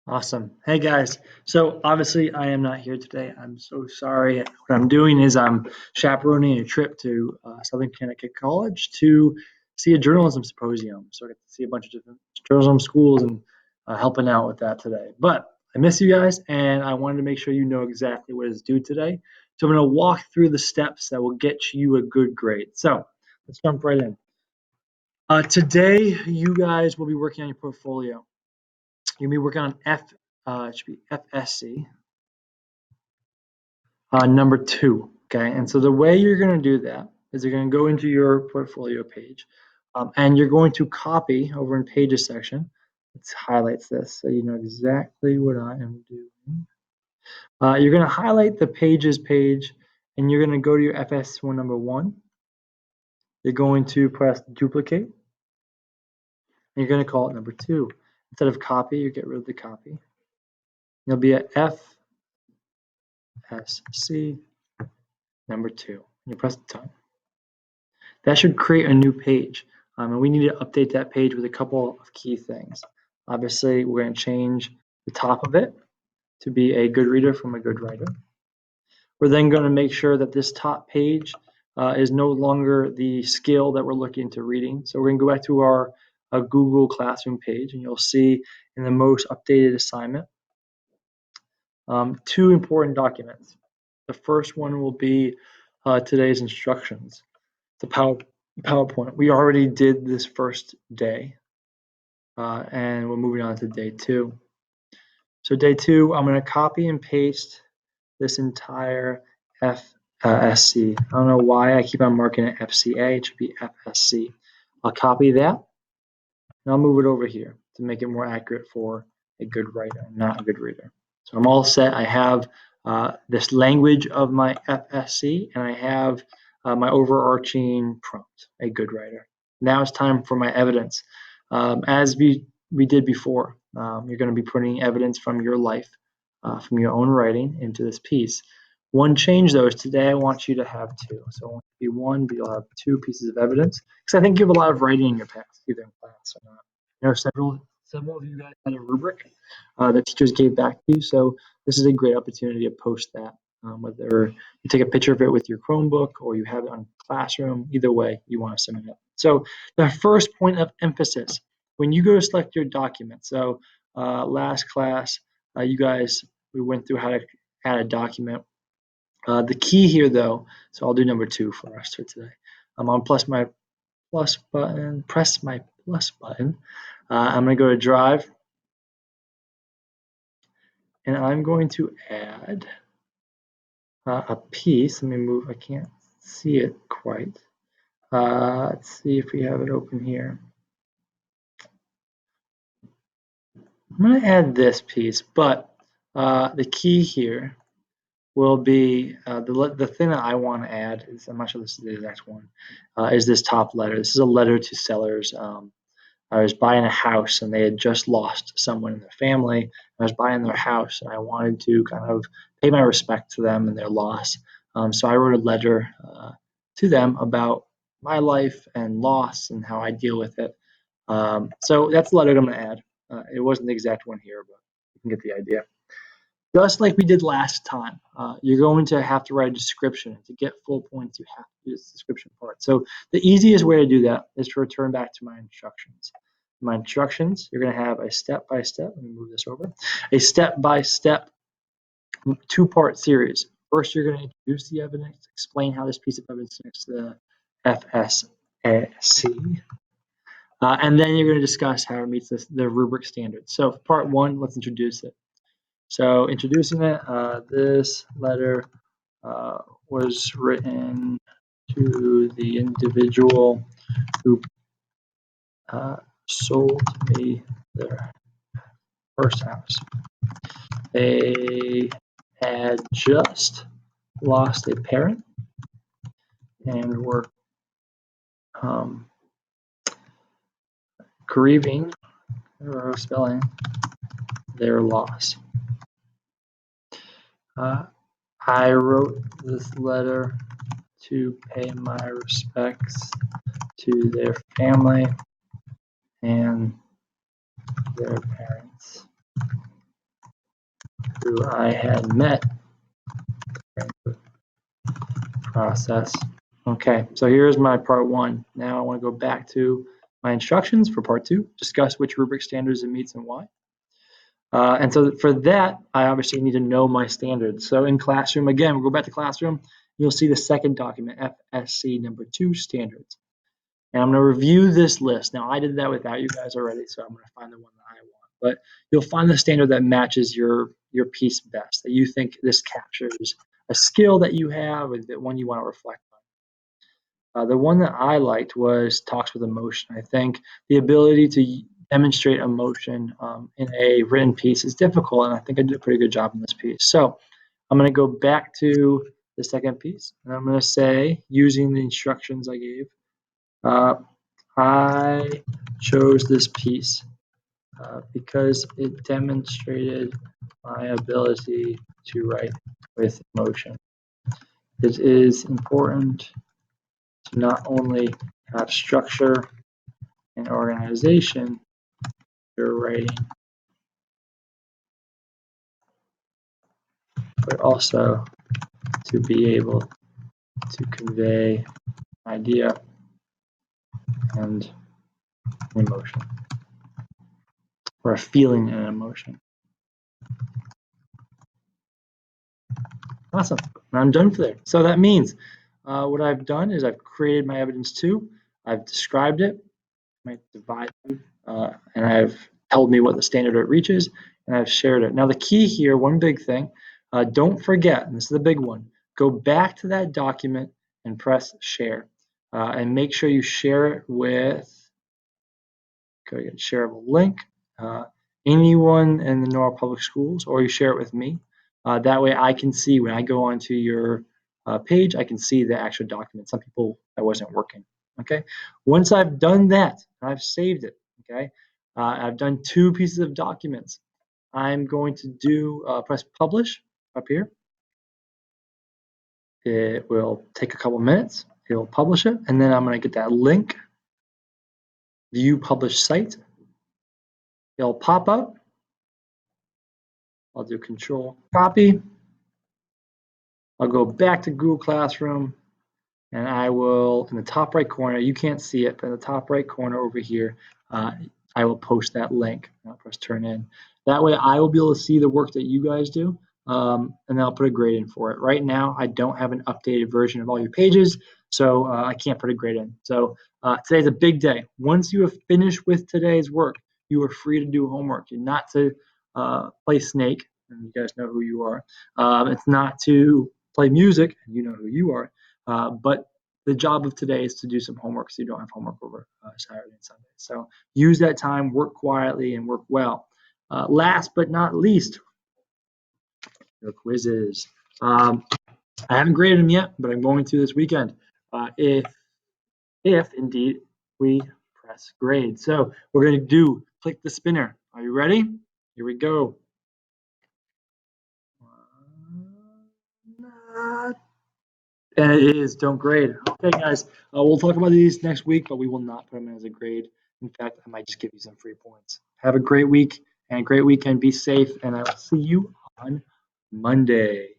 Awesome. Hey guys. So obviously I am not here today. I'm so sorry. What I'm doing is I'm chaperoning a trip to Southern Connecticut College to see a journalism symposium. So I get to see a bunch of different journalism schools and helping out with that today. But I miss you guys and I wanted to make sure you know exactly what is due today. So I'm going to walk through the steps that will get you a good grade. So let's jump right in. Today you guys will be working on your portfolio. You'll be working on it should be FSC, number 2. Okay, and so the way you're going to do that is you're going to go into your portfolio page, and you're going to copy over in Pages section. Let's highlight this so you know exactly what I am doing. You're going to highlight the Pages page, and you're going to go to your FS1 number 1. You're going to press duplicate, and you're going to call it number 2. Instead of copy, you get rid of the copy. You'll be at FSC number 2. You press the done. That should create a new page, and we need to update that page with a couple of key things. Obviously, we're going to change the top of it to be a good reader from a good writer. We're then going to make sure that this top page is no longer the skill that we're looking to reading. So we're going to go back to our Google Classroom page, and you'll see in the most updated assignment 2 important documents. The first one will be today's instructions, the PowerPoint. We already did this first day, and we're moving on to day 2. So day 2, I'm going to copy and paste this entire FSC. I don't know why I keep on marking it FCA. It should be FSC. I'll copy that, and I'll move it over here to make it more accurate for a good writer, not a good reader. So I'm all set. I have this language of my FSC, and I have my overarching prompt, a good writer. Now it's time for my evidence. As we did before, you're going to be putting evidence from your life, from your own writing into this piece. One change, though, is today I want you to have 2. So it won't be 1, but you'll have 2 pieces of evidence. Because I think you have a lot of writing in your past, either in class or not. You know, several of you guys had a rubric that teachers gave back to you. So this is a great opportunity to post that, whether you take a picture of it with your Chromebook or you have it on Classroom. Either way, you want to submit it. So the first point of emphasis, when you go to select your document, so last class, you guys, we went through how to add a document. The key here, though, so I'll do number 2 for us for today. I'm on press my plus button. I'm going to go to Drive, and I'm going to add a piece. Let me move. I can't see it quite. Let's see if we have it open here. I'm going to add this piece, but the key here will be the thing that I want to add is, I'm not sure this is the exact one, is this top letter. This is a letter to sellers. I was buying a house and they had just lost someone in their family. I was buying their house and I wanted to kind of pay my respect to them and their loss. So I wrote a letter to them about my life and loss and how I deal with it. So that's the letter I'm going to add. It wasn't the exact one here, but you can get the idea. Just like we did last time, you're going to have to write a description. To get full points, you have to do this description part. So the easiest way to do that is to return back to my instructions. My instructions, you're going to have a step-by-step. Let me move this over. A step-by-step 2-part series. First, you're going to introduce the evidence, explain how this piece of evidence connects to the FSC. And then you're going to discuss how it meets the rubric standards. So part 1, let's introduce it. So introducing it, this letter was written to the individual who sold me their first house. They had just lost a parent and were grieving or spelling their loss. I wrote this letter to pay my respects to their family and their parents. who I had met process. Okay, so here's my part one. Now I want to go back to my instructions for part two, discuss which rubric standards it meets and why. And so for that, I obviously need to know my standards. So in Classroom, again, we'll go back to Classroom, you'll see the second document, FSC number 2 standards. And I'm going to review this list. Now, I did that without you guys already, so I'm going to find the one that I want. But you'll find the standard that matches your piece best, that you think this captures a skill that you have, or the one you want to reflect on. The one that I liked was talks with emotion. I think the ability to demonstrate emotion in a written piece is difficult, and I think I did a pretty good job in this piece. So I'm going to go back to the second piece, and I'm going to say, using the instructions I gave, I chose this piece because it demonstrated my ability to write with emotion. It is important to not only have structure and organization you're writing, but also to be able to convey idea and emotion, or a feeling and emotion. Awesome. I'm done for there. So that means what I've done is I've created my evidence 2. I've described it, my divide, and I've told me what the standard it reaches, and I've shared it. Now the key here, one big thing, don't forget, and this is the big one, go back to that document and press share. And make sure you share it with, go get shareable link, anyone in the Norwalk Public Schools, or you share it with me. That way I can see when I go onto your page, I can see the actual document. Some people, that wasn't working. Okay. Once I've done that, I've saved it. Okay. I've done 2 pieces of documents. I'm going to do press publish up here. It will take a couple minutes. It will publish it, and then I'm going to get that link, view published site. It'll pop up. I'll do control copy. I'll go back to Google Classroom, and I will, in the top right corner, you can't see it, but in the top right corner over here, I will post that link. I'll press turn in. That way I will be able to see the work that you guys do, and then I'll put a grade in for it. Right now, I don't have an updated version of all your pages, so I can't put a grade in. So today's a big day. Once you have finished with today's work, you are free to do homework. You're not to play Snake, and you guys know who you are. It's not to play music, and you know who you are. But the job of today is to do some homework so you don't have homework over Saturday and Sunday. So use that time, work quietly, and work well. Last but not least, the quizzes. I haven't graded them yet, but I'm going to this weekend. If indeed we press grade. So we're going to do click the spinner. Are you ready? Here we go. And it is, don't grade. Okay, guys, we'll talk about these next week, but we will not put them in as a grade. In fact, I might just give you some free points. Have a great week and a great weekend. Be safe, and I will see you on Monday.